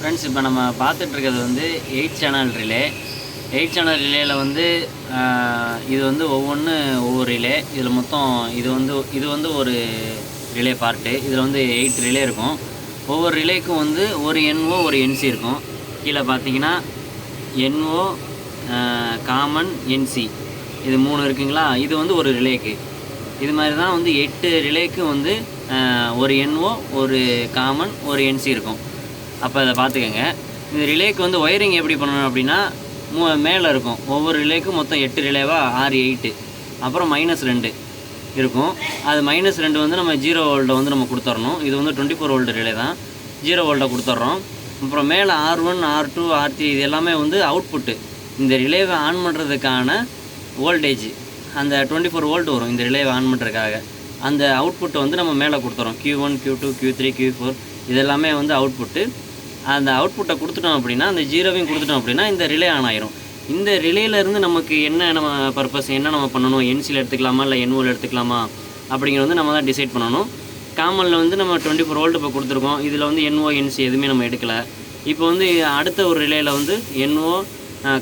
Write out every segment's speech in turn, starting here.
Friends, இப்போ நம்ம பார்த்துட்டு இருக்கிறது வந்து 8 சேனல் ரிலே. 8 சேனல் ரிலேயில் வந்து இது வந்து ஒவ்வொரு ரிலே. இதில் மொத்தம் இது வந்து ஒரு ரிலே பார்ட்டு. இதில் வந்து 8 ரிலே இருக்கும். ஒவ்வொரு ரிலேக்கும் வந்து ஒரு NO ஒரு NC இருக்கும். கீழே பார்த்தீங்கன்னா NO, காமன், NC இது 3 இருக்குங்களா. இது வந்து ஒரு ரிலேக்கு. இது மாதிரி தான் வந்து 8 ரிலேக்கு வந்து ஒரு NO, ஒரு காமன், ஒரு NC இருக்கும். அப்போ அதை பார்த்துக்கங்க. இந்த ரிலேக்கு வந்து ஒயரிங் எப்படி பண்ணணும் அப்படின்னா, மேலே இருக்கும். ஒவ்வொரு ரிலேக்கும் மொத்தம் 8 ரிலேவாக 6, 8. அப்புறம் -2 இருக்கும். அது -2 வந்து நம்ம 0 வோல்ட்டை வந்து நம்ம கொடுத்துட்றணும். இது வந்து 24 வோல்ட் ரிலே தான். 0 வோல்ட்டை கொடுத்துட்றோம். அப்புறம் மேலே R1, R2, R3 இது எல்லாமே வந்து அவுட்புட்டு. இந்த ரிலேவை ஆன் பண்ணுறதுக்கான வோல்டேஜ் அந்த 24 வோல்ட் வரும். இந்த ரிலேவை ஆன் பண்ணுறதுக்காக அந்த அவுட்புட்டை வந்து நம்ம மேலே கொடுத்துறோம். Q1, Q2, Q3, Q4 இதெல்லாமே வந்து அவுட்புட்டு. அந்த அவுட்புட்டை கொடுத்துட்டோம் அப்படின்னா, அந்த 0வையும் கொடுத்துட்டோம் அப்படின்னா இந்த ரிலே ஆன் ஆயிரும். இந்த ரிலேலேருந்து நமக்கு நம்ம பர்பஸ் என்ன நம்ம பண்ணணும், NCயில் எடுத்துக்கலாமா இல்லை NOவில் எடுத்துக்கலாமா அப்படிங்கிறது வந்து நம்ம தான் டிசைட் பண்ணணும். காமனில் வந்து நம்ம 24 வோல்ட் இப்போ கொடுத்துருக்கோம். இதில் வந்து NO, NC எதுவுமே நம்ம எடுக்கலை. இப்போ வந்து அடுத்த ஒரு ரிலேயில் வந்து NO,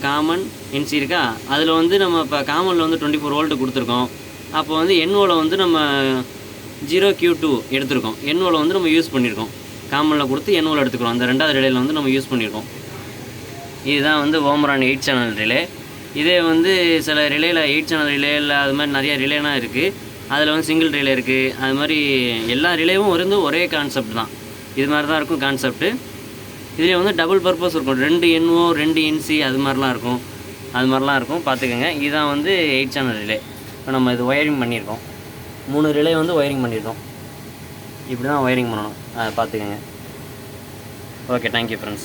காமன், NC இருக்கா. அதில் வந்து நம்ம இப்போ காமனில் வந்து 24 வோல்ட் கொடுத்துருக்கோம். அப்போ வந்து NOவில் வந்து நம்ம 0Q2 எடுத்திருக்கோம். NOவில் வந்து நம்ம யூஸ் பண்ணியிருக்கோம். காமனில் கொடுத்து NOவில் எடுத்துக்கிறோம். அந்த ரெண்டாவது ரிலேயில் வந்து நம்ம யூஸ் பண்ணியிருக்கோம். இதுதான் வந்து ஓமரான் 8 சேனல் ரிலே. இதே வந்து சில ரிலேயில் 8 சேனல் ரிலேயில் அது மாதிரி நிறைய ரிலேலாம் இருக்குது. அதில் வந்து சிங்கிள் ரிலே இருக்குது. அது மாதிரி எல்லா ரிலேவும் வந்து ஒரே கான்செப்ட் தான். இது மாதிரி தான் இருக்கும் கான்செப்ட்டு. இதில் வந்து டபுள் பர்பஸ் இருக்கும். 2 NO, 2 NC அது மாதிரிலாம் இருக்கும். பார்த்துக்கோங்க. இதுதான் வந்து 8 சேனல் ரிலே. இப்போ நம்ம இது ஒயரிங் பண்ணியிருக்கோம். 3 ரிலே வந்து ஒயரிங் பண்ணியிருக்கோம். இப்படி தான் ஒயரிங் பண்ணணும். பார்த்துக்கோங்க. Okay, thank you friends.